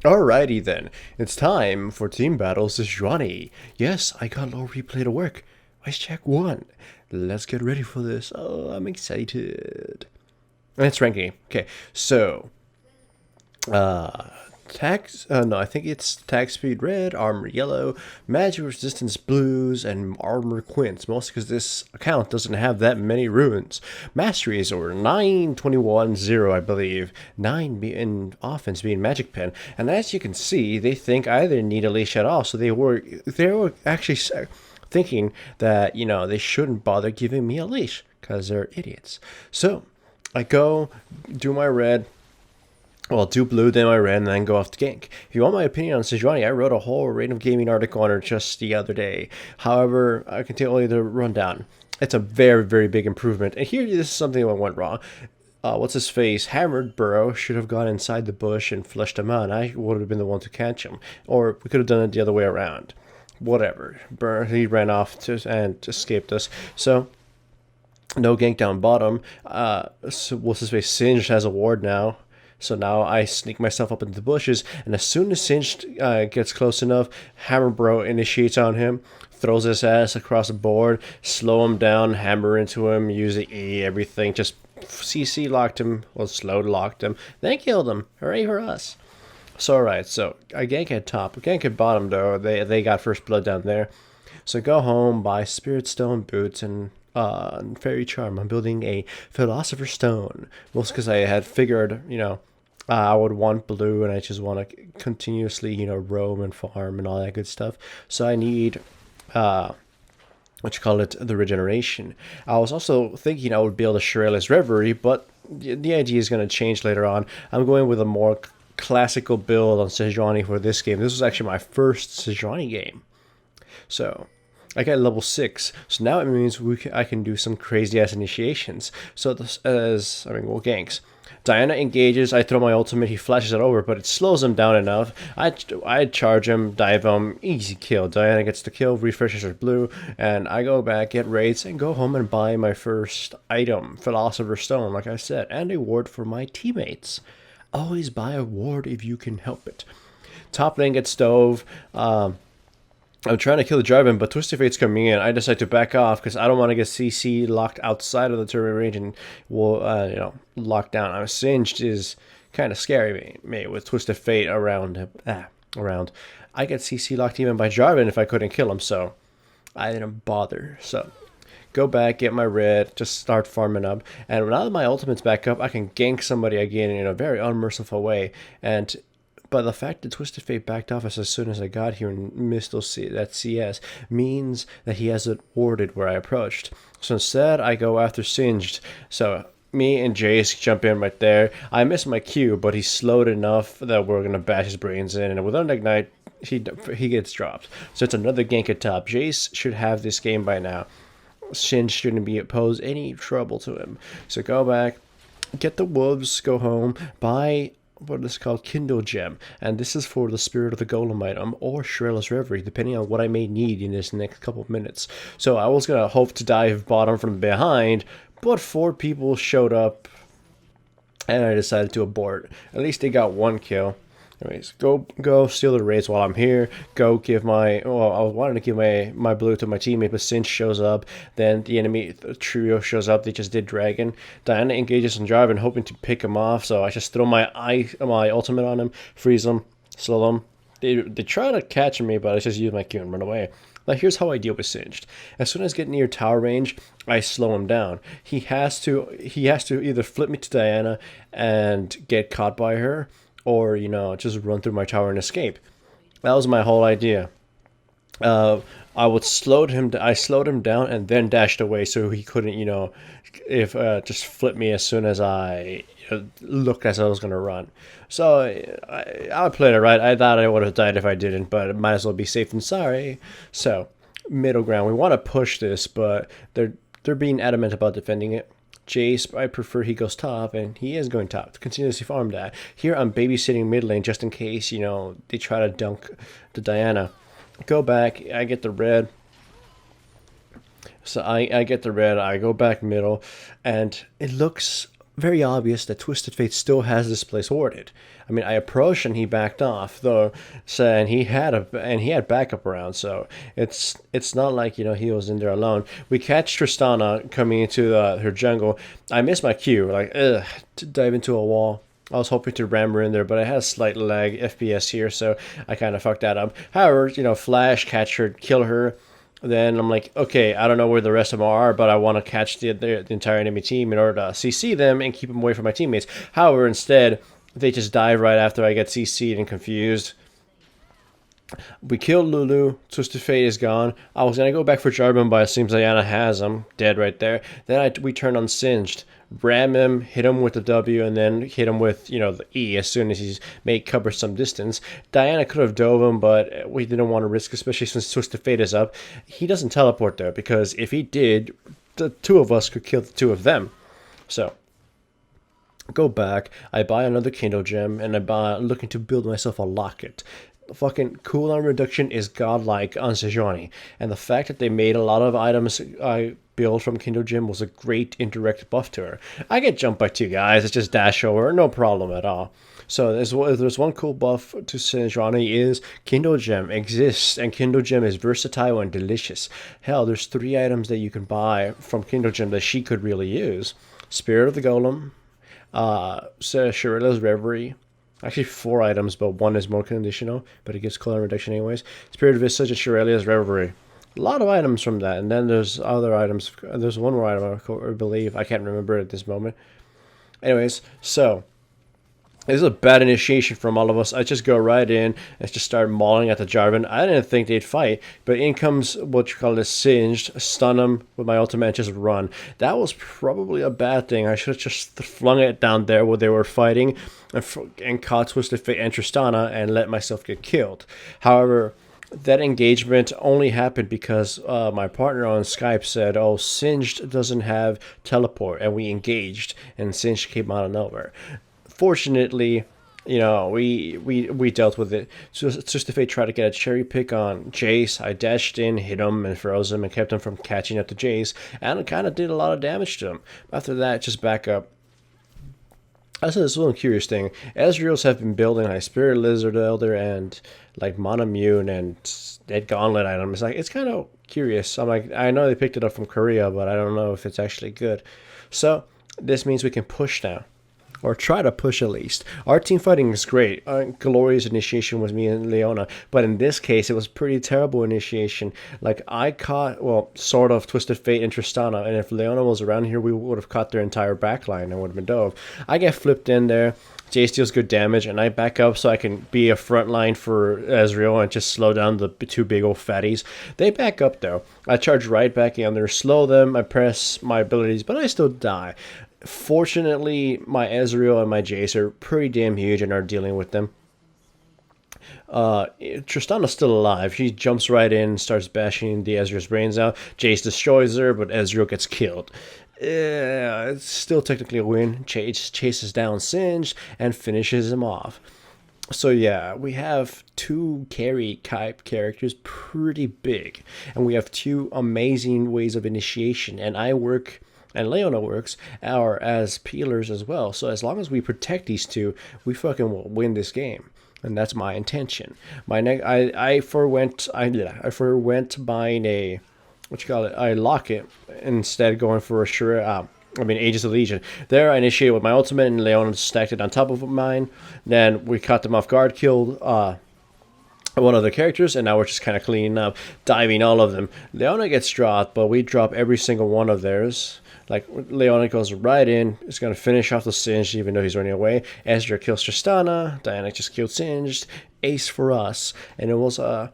Alrighty then, it's time for Team Battles Sejuani. Yes, I got LoLReplay to work. Let's check 1. Let's get ready for this. Oh, I'm excited. And it's ranking. Okay, so I think it's attack speed red, armor yellow, magic resistance blues, and armor quints. Mostly because this account doesn't have that many runes. Masteries are 9, 21, 0, I believe. 9 in offense being magic pen. And as you can see, they think I didn't need a leash at all. So they were actually thinking that, you know, they shouldn't bother giving me a leash because they're idiots. So I go do my red. Well, do blue, then my red, and then go off to gank. If you want my opinion on Sejuani, I wrote a whole Random Gaming article on her just the other day. However, I can tell you the rundown. It's a very, very big improvement. And here, this is something that went wrong. What's his face? Hammered Burrow should have gone inside the bush and flushed him out. I would have been the one to catch him. Or we could have done it the other way around. Whatever. He ran off and escaped us. So, no gank down bottom. So what's his face? Singed has a ward now. So now I sneak myself up into the bushes, and as soon as Singed gets close enough, Hammer Bro initiates on him, throws his ass across the board, slow him down, hammer into him, use the E, everything, just CC locked him, well, slow locked him, then killed him. Hooray for us. So alright, so I gank at top, gank at bottom though, they got first blood down there. So go home, buy Spirit Stone boots, and Fairy Charm. I'm building a Philosopher's Stone. Mostly because I had figured, you know, I would want blue and I just want to continuously, you know, roam and farm and all that good stuff. So I need, what you call it, the regeneration. I was also thinking I would build a Shireless Reverie, but the idea is going to change later on. I'm going with a more classical build on Sejuani for this game. This was actually my first Sejuani game. So I got level 6, so now it means I can do some crazy ass initiations. So ganks. Diana engages, I throw my ultimate, he flashes it over, but it slows him down enough. I charge him, dive him, easy kill. Diana gets the kill, refreshes her blue, and I go back, get raids, and go home and buy my first item, Philosopher's Stone, like I said, and a ward for my teammates. Always buy a ward if you can help it. Top lane gets stove. I'm trying to kill the Jarvan, but Twisted Fate's coming in. I decide to back off because I don't want to get CC locked outside of the turret range and will, locked down. I'm Singed is kind of scary me with Twisted Fate around. I get CC locked even by Jarvan if I couldn't kill him, so I didn't bother. So go back, get my red, just start farming up, and now that my ultimate's back up, I can gank somebody again in a very unmerciful way. But the fact that Twisted Fate backed off as soon as I got here and missed that CS means that he has it warded where I approached. So instead, I go after Singed. So me and Jace jump in right there. I miss my Q, but he's slowed enough that we're going to bash his brains in. And with Ignite, he gets dropped. So it's another gank at top. Jace should have this game by now. Singed shouldn't pose any trouble to him. So go back, get the wolves, go home, buy what is called Kindle Gem, and this is for the Spirit of the Golem item or Shireless Reverie, depending on what I may need in this next couple of minutes. So I was gonna hope to dive bottom from behind, but 4 people showed up, and I decided to abort. At least they got 1 kill. Anyways, go steal the raids while I'm here. Go give I wanted to give my blue to my teammate, but Singed shows up. Then the enemy trio shows up. They just did dragon. Diana engages on Jarvan, hoping to pick him off. So I just throw my ultimate on him, freeze him, slow him. They try to catch me, but I just use my Q and run away. Now here's how I deal with Singed. As soon as I get near tower range, I slow him down. He has to either flip me to Diana and get caught by her, or, you know, just run through my tower and escape. That was my whole idea. I slowed him down and then dashed away so he couldn't, you know, just flip me as soon as I looked as I was going to run. So I played it right. I thought I would have died if I didn't, but it might as well be safe than sorry. So middle ground. We want to push this, but they're being adamant about defending it. Jace, I prefer he goes top, and he is going top to continuously farm that. Here I'm babysitting mid lane just in case, you know, they try to dunk the Diana. Go back, I get the red. So I get the red, I go back middle, and it looks very obvious that Twisted Fate still has this place warded. I mean, I approached and he backed off, though, so, and he had backup around, so it's not like, you know, he was in there alone. We catch Tristana coming into her jungle. I missed my cue, like, to dive into a wall. I was hoping to ram her in there, but I had a slight lag FPS here, so I kind of fucked that up. However, you know, flash, catch her, kill her. Then I'm like, okay, I don't know where the rest of them are, but I want to catch the entire enemy team in order to CC them and keep them away from my teammates. However, instead, they just dive right after I get CC'd and confused. We killed Lulu. Twisted Fate is gone. I was going to go back for Jarvan, but it seems Diana has him. Dead right there. Then we turn on Singed. Ram him, hit him with the W, and then hit him with, you know, the E as soon as he's made cover some distance. Diana could have dove him, but we didn't want to risk, especially since Twisted Fate is up. He doesn't teleport though, because if he did, the two of us could kill the two of them. So go back. I buy another Kindle gem, and looking to build myself a locket. Fucking cooldown reduction is godlike on Sejuani, and the fact that they made a lot of items I build from Kindle Gem was a great indirect buff to her. I get jumped by two guys, it's just dash over, no problem at all. So there's one cool buff to Sejuani is Kindle Gem exists, and Kindle Gem is versatile and delicious. Hell, there's 3 items that you can buy from Kindle Gem that she could really use. Spirit of the Golem, Shirila's Reverie. Actually 4 items, but 1 is more conditional, but it gives cooldown reduction anyways. Spirit of Visage and Shirelia's Reverie. A lot of items from that, and then there's other items. There's one more item I believe. I can't remember at this moment. Anyways, so this is a bad initiation from all of us. I just go right in and just start mauling at the Jarvan. I didn't think they'd fight, but in comes what you call this Singed, stun them with my ultimate and just run. That was probably a bad thing. I should have just flung it down there where they were fighting and caught Twisted Fate and Tristana and let myself get killed. However, that engagement only happened because my partner on Skype said, oh, Singed doesn't have teleport, and we engaged, and Singed came out of nowhere. Fortunately, you know, we dealt with it. So Twisted Fate tried to get a cherry pick on Jace. I dashed in, hit him, and froze him, and kept him from catching up to Jace, and it kind of did a lot of damage to him. After that, just back up. I said this one curious thing. Ezreals have been building like Spirit Lizard Elder and like Monomune and Dead Gauntlet items. It's like, it's kind of curious. I'm like, I know they picked it up from Korea, but I don't know if it's actually good. So this means we can push now. Or try to push at least. Our team fighting is great. Glorious initiation was me and Leona. But in this case, it was pretty terrible initiation. Like, I caught, well, sort of Twisted Fate and Tristana. And if Leona was around here, we would have caught their entire backline and would have been dove. I get flipped in there. Jace deals good damage. And I back up so I can be a front line for Ezreal and just slow down the 2 big old fatties. They back up, though. I charge right back in there, slow them. I press my abilities, but I still die. Fortunately, my Ezreal and my Jace are pretty damn huge and are dealing with them. Tristana's still alive. She jumps right in and starts bashing the Ezreal's brains out. Jace destroys her, but Ezreal gets killed. It's still technically a win. Jace chases down Singed and finishes him off. So yeah, we have 2 carry type characters pretty big. And we have 2 amazing ways of initiation. And I work... and Leona works are as peelers as well. So as long as we protect these 2, we fucking will win this game, and that's my intention. I forwent buying a a locket instead, going for a Aegis of Legion. There I initiated with my ultimate, and Leona stacked it on top of mine. Then we caught them off guard, killed one of the characters, and now we're just kind of cleaning up, diving all of them. Leona gets dropped, but we drop every single one of theirs. Like, Leona goes right in, is going to finish off the Singed, even though he's running away. Ezra kills Tristana, Diana just killed Singed, ace for us. And it was a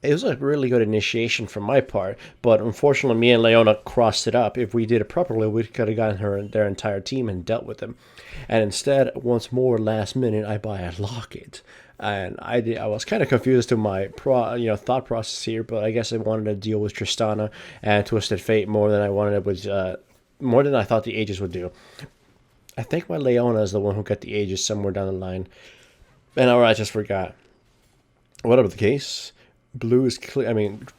really good initiation from my part, but unfortunately me and Leona crossed it up. If we did it properly, we could have gotten their entire team and dealt with them. And instead, once more, last minute, I buy a locket. And I was kind of confused to my thought process here, but I guess I wanted to deal with Tristana and Twisted Fate more than I wanted it with more than I thought the Aegis would do. I think my Leona is the one who got the Aegis somewhere down the line. And I just forgot. Whatever the case, blue is clear.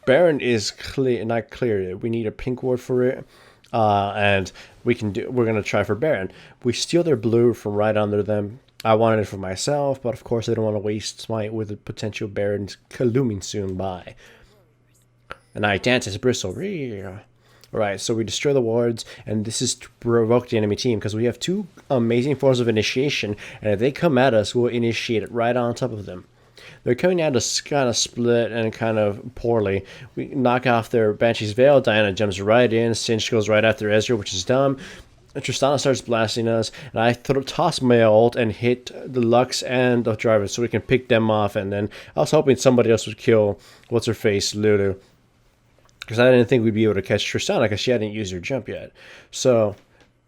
Baron is clear, not clear. We need a pink ward for it. And we're gonna try for Baron. We steal their blue from right under them. I wanted it for myself, but of course I don't want to waste smite with a potential Baron looming soon by. And I dance as bristle. Right, so we destroy the wards, and this is to provoke the enemy team because we have two amazing forms of initiation, and if they come at us, we'll initiate it right on top of them. They're coming at us kind of split and kind of poorly. We knock off their Banshee's Veil, Diana jumps right in, Cinch goes right after Ezreal, which is dumb. Tristana starts blasting us, and I toss my ult and hit the Lux and the Jarvan so we can pick them off, and then I was hoping somebody else would kill what's-her-face, Lulu. Because I didn't think we'd be able to catch Tristana because she hadn't used her jump yet. So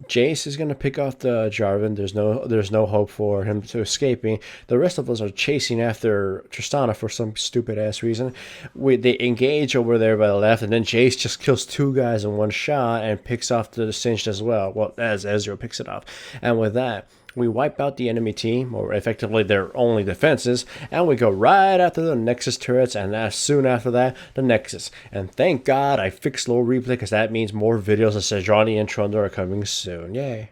Jace is going to pick off the Jarvan. There's no hope for him to escaping. The rest of us are chasing after Tristana for some stupid-ass reason. They engage over there by the left, and then Jace just kills two guys in one shot and picks off the Singed as well. Well, as Ezreal picks it off. And with that, we wipe out the enemy team, or effectively their only defenses, and we go right after the Nexus turrets, and soon after that, the Nexus. And thank God I fixed LoLReplay, because that means more videos of Sejuani and Trundle are coming soon. Yay.